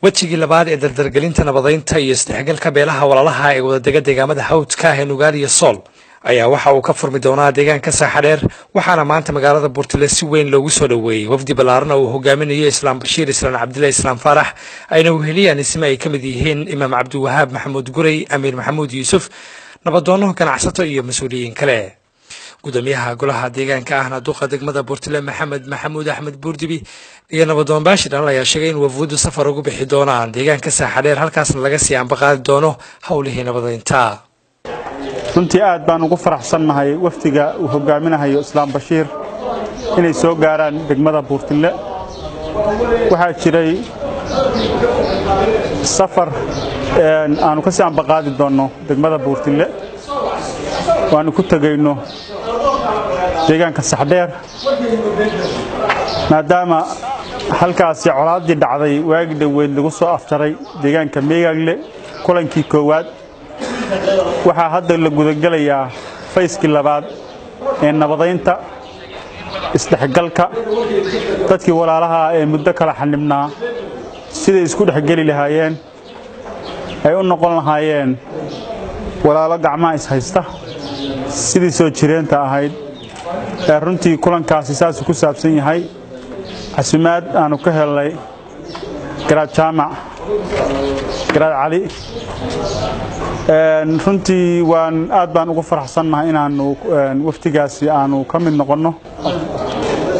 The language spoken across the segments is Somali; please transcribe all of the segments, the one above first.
wajigii labaad ee dardargelinta nabadaynta iyo isdhexgalka beelaha walaalaha ee wadadega deegaamada hawdka ah ee Nugaal iyo Sool ayaa waxa uu ka furmi doonaa deegaanka Saaxadheer waxaana maanta magaalada Buurtile si weyn loogu soo dhaweeyay wafdi ballaaran oo hogaaminayo Islaam Bashiir Islaan Cabdillah Islaam Farax ayna weheliyaan isma ay kamid yihiin Imaam Cabdi Wahaab Maxamuud Guray Amiir Maxamuud Yuusuf nabadoono ganacsato iyo mas'uuliyiin kale gudoomiyaha golaha deegaanka ahna duqa degmada Buurtile Maxamuud Axmed Buurdibi iyo nabadoon Baashir ayaa sheegay in wafdu safar ugu bixi doonaan deegaanka Saaxadheer halkaasna laga sii ambaqaadi doono hawlihii nabadaynta runtii aad baan ugu faraxsanahay waftiga uu hogaaminayo Islaam Bashiir inay soo gaaraan degmada Buurtile waxa jiray safar aanu ka sii ambaqaadi doono degmada Buurtile waanu ku tagayno deegaanka Saaxadheer maadaama halkaas colaadii dhacday waagi dhaweyd lagu soo aftaray deegaanka Meegagle kulankii koowaad waxa hadda la gudagalayaa fayskii labaad ee nabadaynta isdhexgalka dadkii walaalaha ee muddo kala xanibnaa sidii isku dhexgali lahaayeen ay u noqon lahaayeen walaalo gacmaha is haysta sidii soo jireenta ahayd runtii kulankaasi saas ku saabsan yahay casumaad aanu ka helnay garaad jaamac garaad cali runtii waan aad baan ugu faraxsanahay inaanu waftigaasi aanu ka mid noqono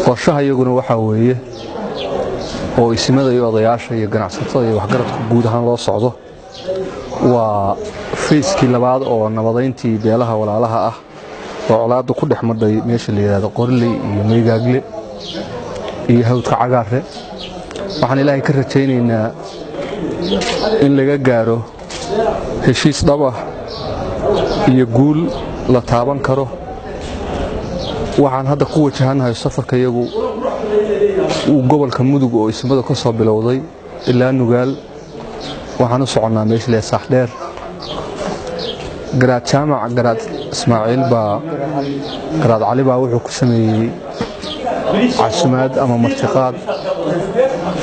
qorshaha iyaguna waxa weeye oo ismada iyo odayaasha iyo ganacsatada iyo waxgaradka guud ahaan loo socdo waa fayskii labaad oo nabadayntii beelaha walaalaha ah oo colaadu ku dhexmadhay meesha la yiraahdo Qorley iyo Meegagle iyo Hawdka Cagaare waxaan Ilaahay ka rajaynaynaa in laga gaaro heshiis dhab ah iyo guul la taaban karo waxaan hadda ku wajahanahay safarka iyagu gobolka Mudug oo ismada ka soo bilowday ilaa Nugaal waxaan u soconaa meesha la Saaxadheer garaad jaamac garaad Ismaaciil baa garaad Cali baa wuxuu ku sameeyay casumaad ama martiqaad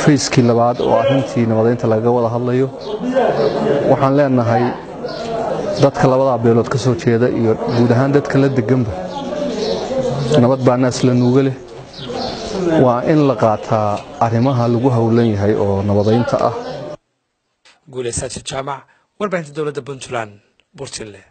fayskii labaad oo arrintii nabadaynta laga wada hadlayo waxaan leenahay dadka labada beelood ka soo jeeda iyo guud ahaan dadka la deganba nabad baa naas la nuuga leh waa in la qaataa arrimaha lagu hawlan yahay oo nabadaynta ah guulaysaad jaamac warbaahinta dawladda Puntland Buurtile